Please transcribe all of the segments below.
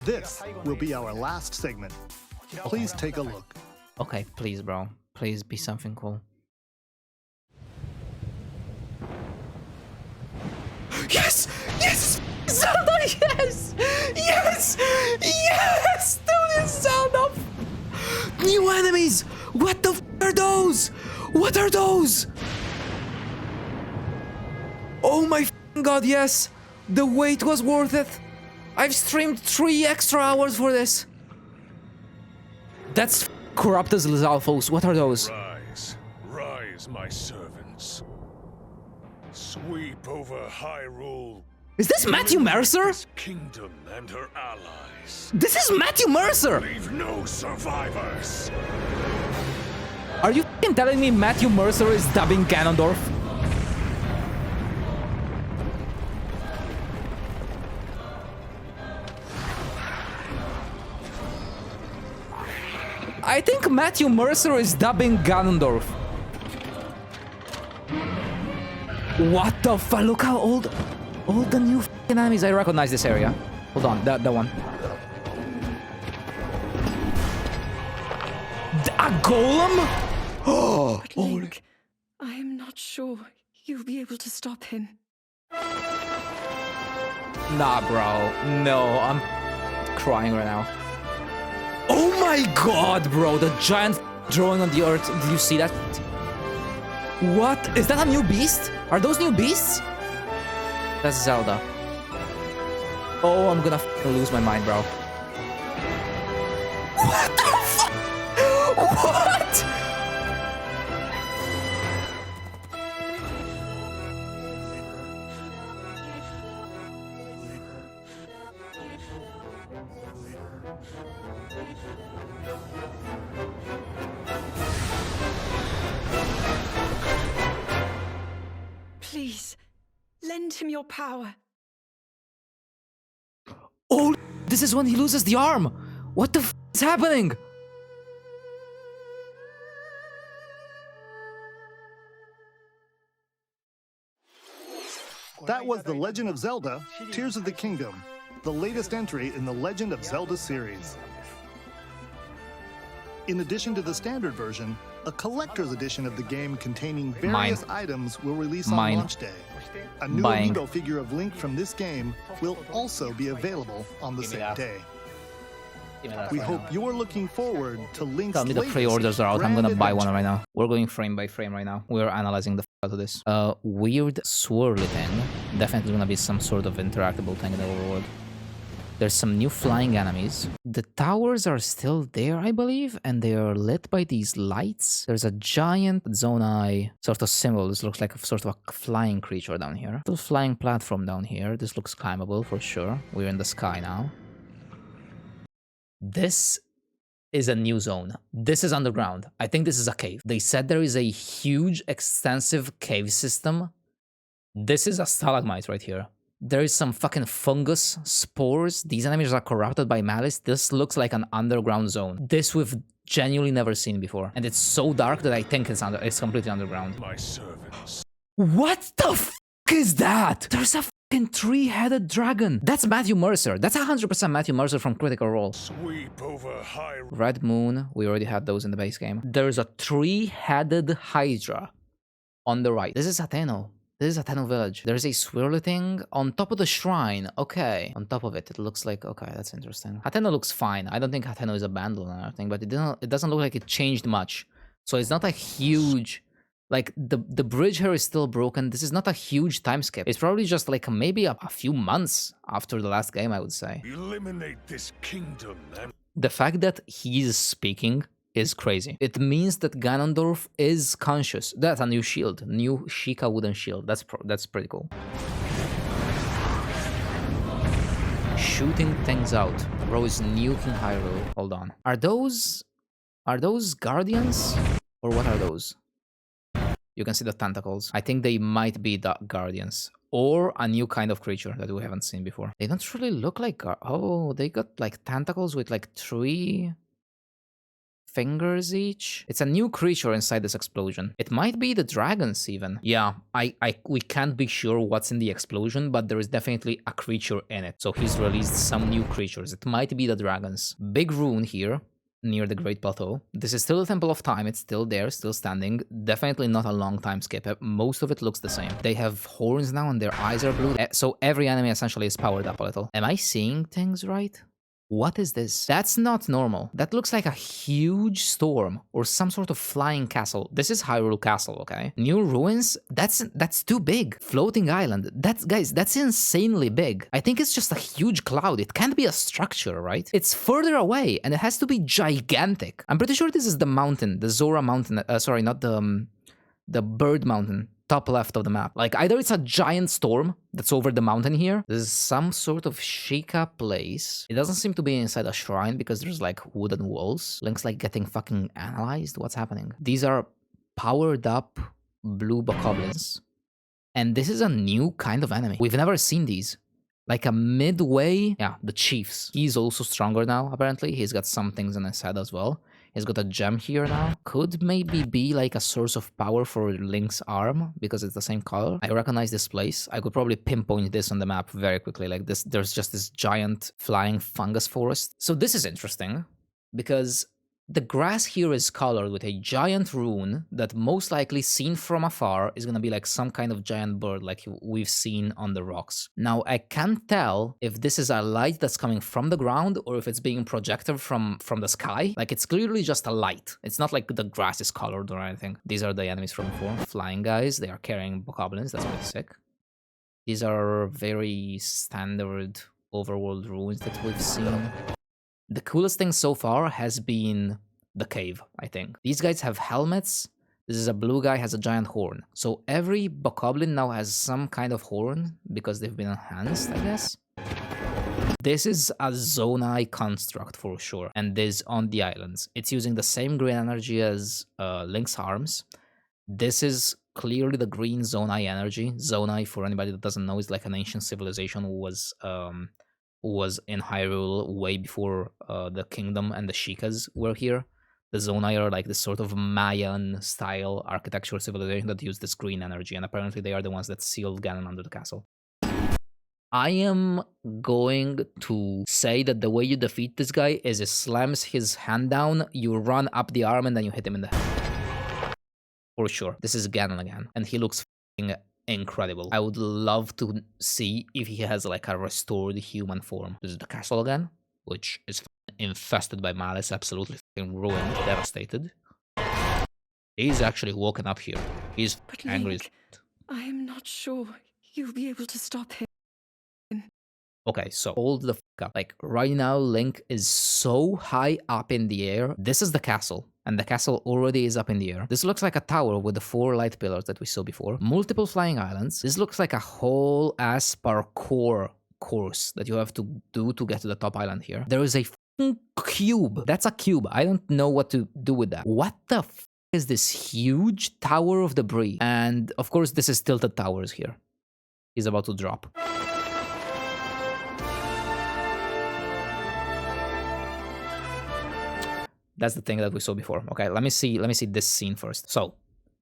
This will be our last segment. Please take a look. Okay, please, bro. Please be something cool. Yes! Yes! Zelda! Yes! Yes! Yes! Dude, it's Zelda! New enemies! What the f are those? What are those? Oh my god, yes! The wait was worth it! I've streamed 3 extra hours for this! That's Corruptus Lizalfos. What are those? Rise, rise, my servants. Sweep over Hyrule. Is this Matthew Mercer? This kingdom and her allies. This is Matthew Mercer! Leave no survivors. Are you f***ing telling me Matthew Mercer is dubbing Ganondorf? I think Matthew Mercer is dubbing Ganondorf. What the fuck? Look how old the new f***ing enemies. I recognize this area. Hold on, that one. A golem? Oh, But Link, I am not sure you'll be able to stop him. nah, bro. No, I'm crying right now. Oh my god, bro! The giant drawing on the earth. Did you see that? What? Is that a new beast? Are those new beasts? That's Zelda. Oh, I'm gonna lose my mind, bro. What the fuck? What? Please, lend him your power. Oh, this is when he loses the arm. What the f is happening? That was The Legend of Zelda, Tears of the Kingdom, the latest entry in the Legend of Zelda series. In addition to the standard version, a collector's edition of the game containing various items will release on launch day. A new amiibo figure of Link from this game will also be available on the same day. We hope you're looking forward to Link's Tell me the latest pre-orders are out. I'm grand gonna buy one adventure. right now. We're going frame by frame right now. We're analyzing the f out of this. Weird swirly thing. Definitely gonna be some sort of interactable thing in the overworld. There's some new flying enemies. The towers are still there, I believe, and they are lit by these lights. There's a giant Zonai sort of symbol. This looks like a sort of a flying creature down here. Little flying platform down here. This looks climbable for sure. We're in the sky now. This is a new zone. This is underground. I think this is a cave. They said there is a huge, extensive cave system. This is a stalagmite right here. There is some fucking fungus, spores. These enemies are corrupted by malice. This looks like an underground zone. This we've genuinely never seen before. And it's so dark that I think it's completely underground. My servants. What the f is that? There's a fucking 3-headed dragon. That's Matthew Mercer. That's 100% Matthew Mercer from Critical Role. Sweep over Hyrule. Red Moon. We already had those in the base game. There's a 3-headed Hydra on the right. This is Hateno. This is Hateno village. There's a swirly thing on top of the shrine. Okay. On top of it, it looks like... Okay, that's interesting. Hateno looks fine. I don't think Hateno is abandoned or anything, but it doesn't look like it changed much. So it's not a huge... Like, the bridge here is still broken. This is not a huge time skip. It's probably just like maybe a few months after the last game, I would say. Eliminate this kingdom and The fact that he's speaking is crazy. It means that Ganondorf is conscious. That's a new shield. New Sheikah wooden shield. That's pretty cool. Shooting things out. Bro is nuking Hyrule. Hold on. Are those guardians? Or what are those? You can see the tentacles. I think they might be the guardians. Or a new kind of creature that we haven't seen before. They don't really look like... Oh, they got like tentacles with like 3 fingers each. It's a new creature inside this explosion. It might be the dragons even. Yeah, we can't be sure what's in the explosion, but there is definitely a creature in it. So he's released some new creatures. It might be the dragons. Big rune here near the Great Plateau. This is still the Temple of Time. It's still there, still standing. Definitely not a long time skip. Most of it looks the same. They have horns now and their eyes are blue. So every enemy essentially is powered up a little. Am I seeing things right? What is this? That's not normal. That looks like a huge storm or some sort of flying castle. This is Hyrule Castle, okay? New ruins? That's too big. Floating island. Guys, that's insanely big. I think it's just a huge cloud. It can't be a structure, right? It's further away and it has to be gigantic. I'm pretty sure this is the mountain, the Zora mountain. Sorry, not the bird mountain. Top left of the map. Like, either it's a giant storm that's over the mountain here. This is some sort of Sheikah place. It doesn't seem to be inside a shrine because there's like wooden walls. Link's like getting fucking analyzed. What's happening? These are powered up blue bokoblins. And this is a new kind of enemy. We've never seen these. Like a midway... Yeah, the chiefs. He's also stronger now, apparently. He's got some things in his head as well. He's got a gem here now. Could maybe be like a source of power for Link's arm because it's the same color. I recognize this place. I could probably pinpoint this on the map very quickly. Like this, there's just this giant flying fungus forest. So this is interesting because the grass here is colored with a giant rune that most likely seen from afar is gonna be like some kind of giant bird like we've seen on the rocks. Now, I can't tell if this is a light that's coming from the ground or if it's being projected from the sky. Like, it's clearly just a light. It's not like the grass is colored or anything. These are the enemies from before. Flying guys, they are carrying bokoblins. That's pretty sick. These are very standard overworld ruins that we've seen. The coolest thing so far has been the cave, I think. These guys have helmets. This is a blue guy, has a giant horn. So every bokoblin now has some kind of horn because they've been enhanced, I guess. This is a Zonai construct for sure, and this on the islands. It's using the same green energy as Link's arms. This is clearly the green Zonai energy. Zonai, for anybody that doesn't know, is like an ancient civilization who was in Hyrule way before the kingdom and the Sheikahs were here. The Zonai are like this sort of Mayan-style architectural civilization that use this green energy, and apparently they are the ones that sealed Ganon under the castle. I am going to say that the way you defeat this guy is he slams his hand down, you run up the arm, and then you hit him in the head. For sure. This is Ganon again, and he looks f***ing incredible. I would love to see if he has like a restored human form. This is the castle again, which is infested by malice, absolutely ruined, devastated. He's actually woken up here. He's But angry. Link, I am not sure you'll be able to stop him. Okay, so hold the fuck up. Like, right now, Link is so high up in the air. This is the castle, and the castle already is up in the air. This looks like a tower with the 4 light pillars that we saw before. Multiple flying islands. This looks like a whole ass parkour course that you have to do to get to the top island here. There is a cube. That's a cube. I don't know what to do with that. What the f is this huge tower of debris? And of course, this is tilted towers here. He's about to drop. That's the thing that we saw before. Okay, let me see this scene first. So,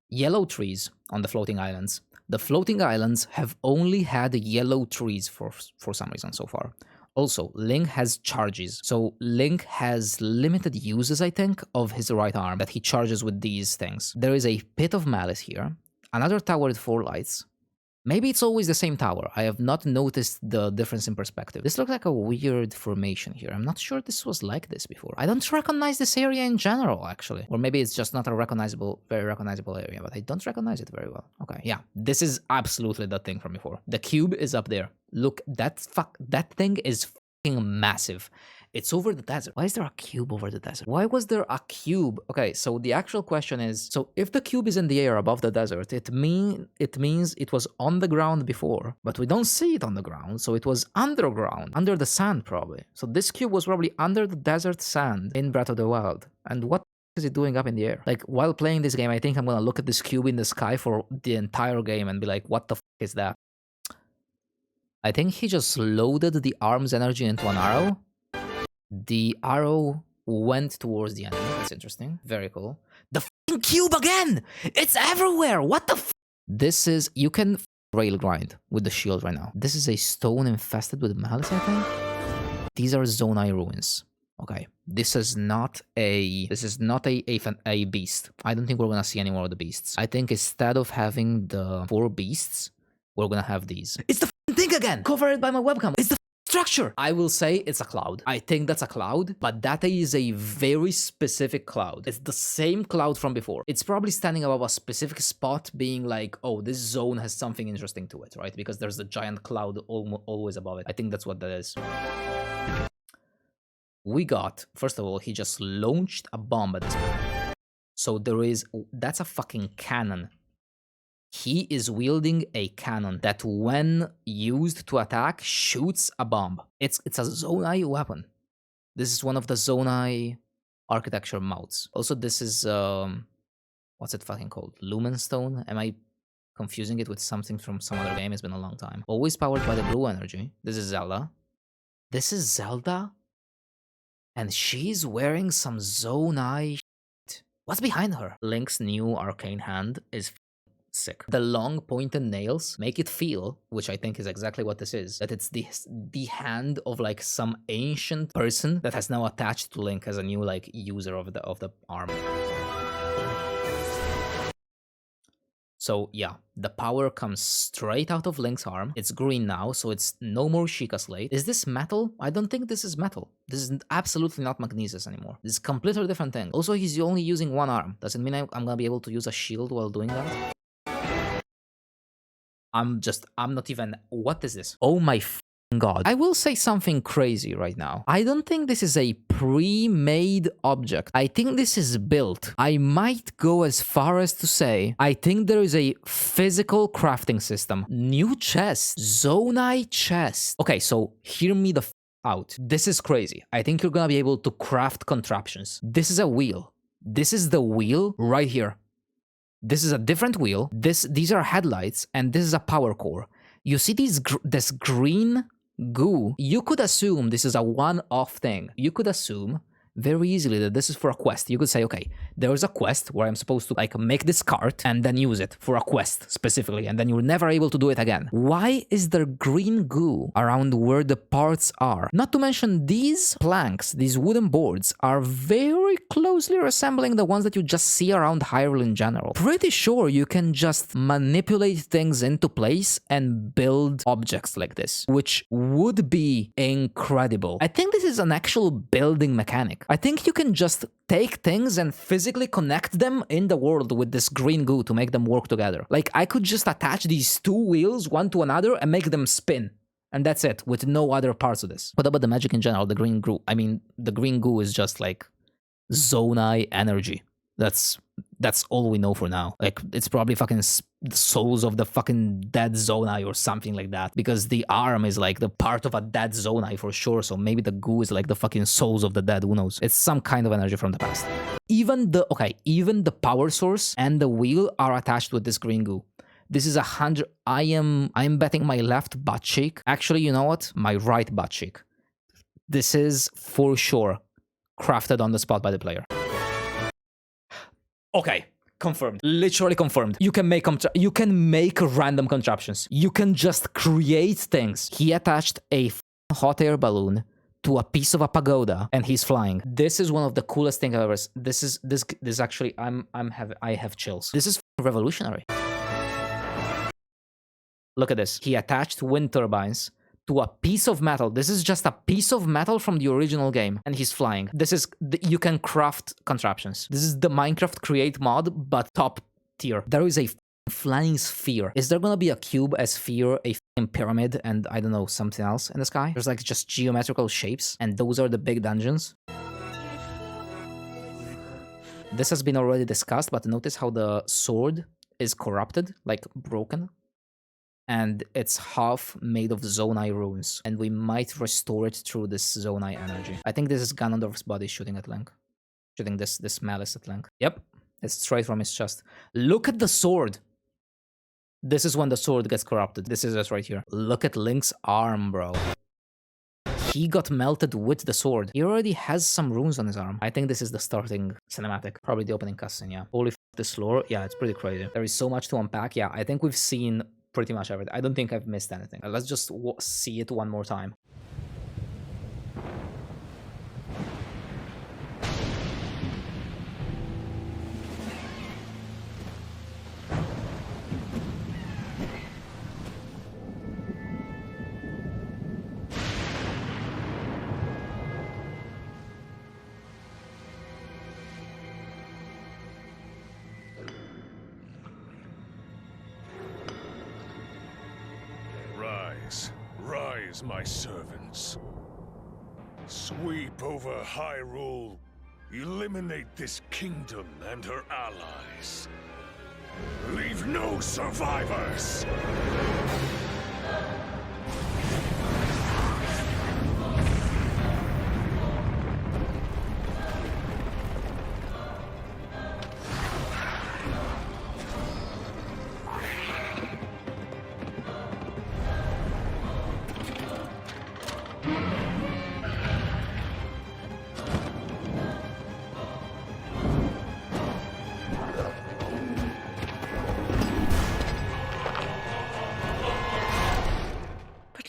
yellow trees on the floating islands. The floating islands have only had yellow trees for some reason so far. Also, Link has charges. So Link has limited uses, I think, of his right arm that he charges with these things. There is a pit of malice here. Another tower with 4 lights. Maybe it's always the same tower. I have not noticed the difference in perspective. This looks like a weird formation here. I'm not sure this was like this before. I don't recognize this area in general, actually. Or maybe it's just not a very recognizable area, but I don't recognize it very well. Okay, yeah. This is absolutely that thing from before. The cube is up there. Look, that thing is fucking massive. It's over the desert. Why is there a cube over the desert? Why was there a cube? Okay, so the actual question is, so if the cube is in the air above the desert, it means it was on the ground before, but we don't see it on the ground, so it was underground, under the sand probably. So this cube was probably under the desert sand in Breath of the Wild. And what is it doing up in the air? Like, while playing this game, I think I'm gonna look at this cube in the sky for the entire game and be like, what the f is that? I think he just loaded the arm's energy into an arrow. The arrow went towards the enemy. That's interesting. Very cool. The fucking cube again! It's everywhere! What the f? This is... You can rail grind with the shield right now. This is a stone infested with malice, I think? These are Zonai ruins. Okay. This is not a beast. I don't think we're gonna see any more of the beasts. I think instead of having the 4 beasts, we're gonna have these. It's the thing again! Covered by my webcam. It's the structure! I will say it's a cloud. I think that's a cloud, but that is a very specific cloud. It's the same cloud from before. It's probably standing above a specific spot being like, oh, this zone has something interesting to it, right? Because there's a giant cloud always above it. I think that's what that is. We got, first of all, he just launched a bomb at this point. So there is, that's a fucking cannon. He is wielding a cannon that when used to attack, shoots a bomb. It's a Zonai weapon. This is one of the Zonai architecture mounts. Also, this is, what's it fucking called? Lumenstone? Am I confusing it with something from some other game? It's been a long time. Always powered by the blue energy. This is Zelda. This is Zelda? And she's wearing some Zonai shit. What's behind her? Link's new arcane hand is sick. The long pointed nails make it feel, which I think is exactly what this is, that it's the hand of like some ancient person that has now attached to Link as a new like user of the arm. So yeah, the power comes straight out of Link's arm. It's green now, so it's no more Sheikah Slate. Is this metal? I don't think this is metal. This is absolutely not Magnesis anymore. This is a completely different thing. Also, he's only using one arm. Does it mean I'm gonna be able to use a shield while doing that? I'm not even... What is this? Oh my God. I will say something crazy right now. I don't think this is a pre-made object. I think this is built. I might go as far as to say, I think there is a physical crafting system. New chest. Zonai chest. Okay, so hear me the out. This is crazy. I think you're gonna be able to craft contraptions. This is a wheel. This is the wheel right here. This is a different wheel. These are headlights, and this is a power core. You see this green goo? You could assume this is a one-off thing. You could assume very easily that this is for a quest. You could say, okay, there is a quest where I'm supposed to like make this cart and then use it for a quest specifically, and then you're never able to do it again. Why is there green goo around where the parts are? Not to mention these planks, these wooden boards are very closely resembling the ones that you just see around Hyrule in general. Pretty sure you can just manipulate things into place and build objects like this, which would be incredible. I think this is an actual building mechanic. I think you can just take things and physically connect them in the world with this green goo to make them work together. Like, I could just attach these 2 wheels one to another and make them spin. And that's it, with no other parts of this. What about the magic in general, the green goo? I mean, the green goo is just like Zonai energy. That's all we know for now. Like, it's probably fucking the souls of the fucking dead Zonai or something like that. Because the arm is like the part of a dead Zonai for sure. So maybe the goo is like the fucking souls of the dead. Who knows? It's some kind of energy from the past. Even the power source and the wheel are attached with this green goo. This is 100. I'm betting my left butt cheek. Actually, you know what? My right butt cheek. This is for sure crafted on the spot by the player. Okay, confirmed. Literally confirmed. You can make random contraptions. You can just create things. He attached a hot air balloon to a piece of a pagoda and he's flying. This is one of the coolest things I've ever seen. This actually I have chills. This is revolutionary. Look at this. He attached wind turbines to a piece of metal. This is just a piece of metal from the original game, and he's flying. You can craft contraptions. This is the Minecraft Create mod, but top tier. There is a flying sphere. Is there gonna be a cube, a sphere, a pyramid, and I don't know, something else in the sky? There's like just geometrical shapes, and those are the big dungeons. This has been already discussed, but notice how the sword is corrupted, like broken. And it's half made of Zonai runes, and we might restore it through this Zonai energy. I think this is Ganondorf's body shooting at Link. Shooting this malice at Link. Yep, it's straight from his chest. Look at the sword! This is when the sword gets corrupted. This is it right here. Look at Link's arm, bro. he got melted with the sword. He already has some runes on his arm. I think this is the starting cinematic. Probably the opening cutscene, yeah. Holy f***, this lore. Yeah, it's pretty crazy. There is so much to unpack. Yeah, I think we've seen pretty much everything. I don't think I've missed anything. Let's just see it one more time. Rise, my servants. Sweep over Hyrule. Eliminate this kingdom and her allies. Leave no survivors!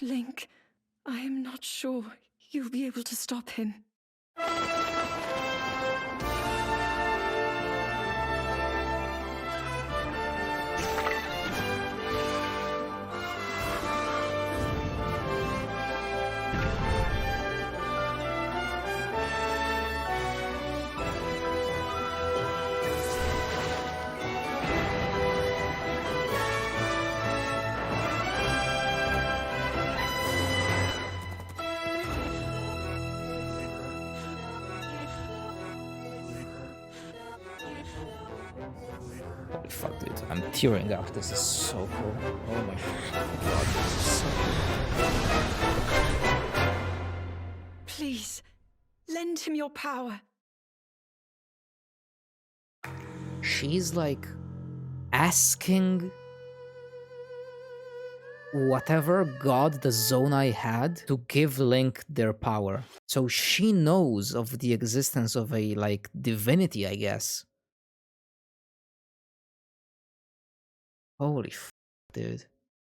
Link, I am not sure you'll be able to stop him. Holy fuck, dude. I'm tearing up. This is so cool. Oh my god, this is so cool. Please, lend him your power. She's like asking whatever god the Zonai had to give Link their power. So she knows of the existence of a like divinity, I guess. Holy f***, dude.